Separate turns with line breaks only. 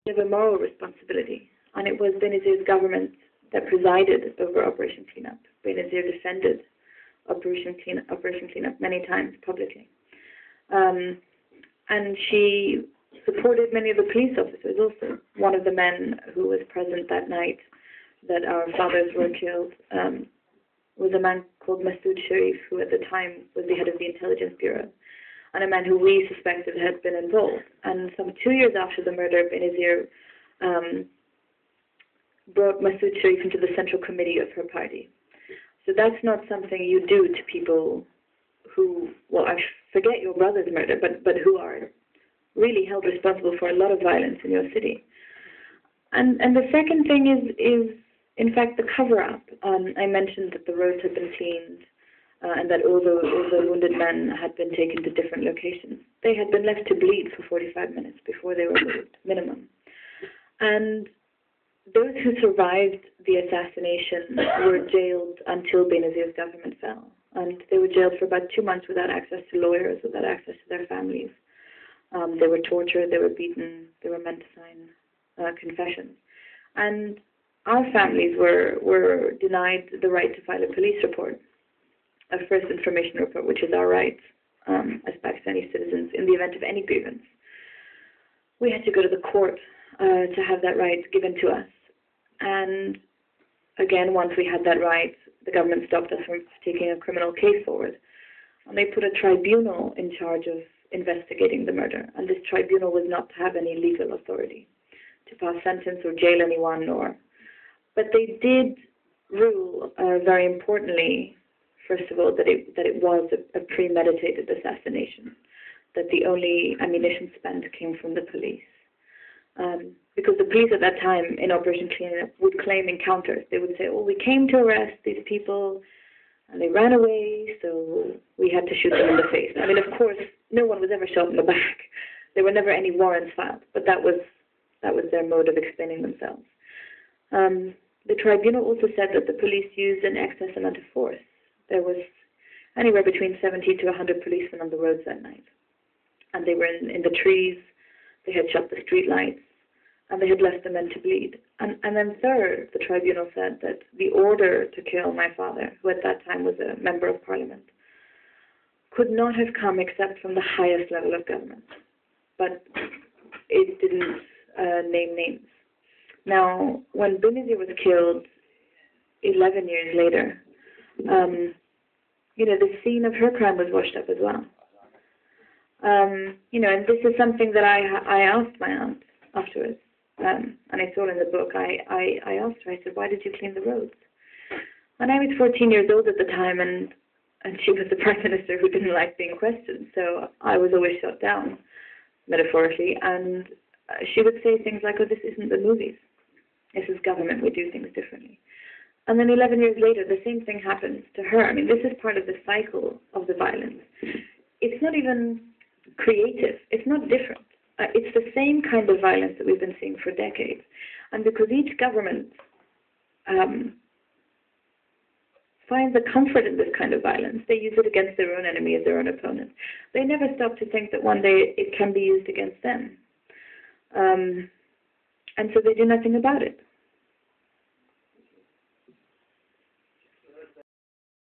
have a moral responsibility, and it was Benazir's government that presided over Operation Cleanup. Benazir defended Operation Cleanup many times publicly. And she supported many of the police officers also. One of the men who was present that night that our fathers were killed was a man called Masood Sharif, who at the time was the head of the Intelligence Bureau, and a man who we suspected had been involved. And some 2 years after the murder, Benazir brought Masood Sharif into the Central Committee of her party. So that's not something you do to people who, well, I forget your brother's murder, but who are really held responsible for a lot of violence in your city. And the second thing is in fact the cover-up. I mentioned that the roads had been cleaned and that all the wounded men had been taken to different locations. They had been left to bleed for 45 minutes before they were moved, minimum. And those who survived the assassination were jailed until Benazir's government fell. And they were jailed for about 2 months without access to lawyers, without access to their families. They were tortured, they were beaten, they were meant to sign confessions. And our families were denied the right to file a police report, a first information report, which is our right as Pakistani citizens in the event of any grievance. We had to go to the court to have that right given to us. And again, once we had that right, the government stopped us from taking a criminal case forward. And they put a tribunal in charge of investigating the murder. And this tribunal was not to have any legal authority to pass sentence or jail anyone. But they did rule, very importantly, first of all, that it was a premeditated assassination, that the only ammunition spent came from the police. Because the police at that time in Operation Cleanup would claim encounters. They would say, oh, we came to arrest these people and they ran away, so we had to shoot them in the face. I mean, of course, no one was ever shot in the back. There were never any warrants filed, but that was their mode of explaining themselves. The tribunal also said that the police used an excess amount of force. There was anywhere between 70 to 100 policemen on the roads that night. And they were in the trees, they had shut the street lights, and they had left the men to bleed. And then third, the tribunal said that the order to kill my father, who at that time was a member of parliament, could not have come except from the highest level of government. But it didn't name names. Now, when Benazir was killed 11 years later, the scene of her crime was washed up as well. And this is something that I asked my aunt afterwards. And I saw in the book, I asked her, I said, why did you clean the roads? And I was 14 years old at the time, and she was the prime minister who didn't like being questioned. So I was always shut down, metaphorically. And she would say things like, oh, this isn't the movies. This is government. We do things differently. And then 11 years later, the same thing happens to her. I mean, this is part of the cycle of the violence. It's not even creative. It's not different. It's the same kind of violence that we've been seeing for decades. And because each government finds a comfort in this kind of violence, they use it against their own enemy as their own opponent. They never stop to think that one day it can be used against them. And so they do nothing about it.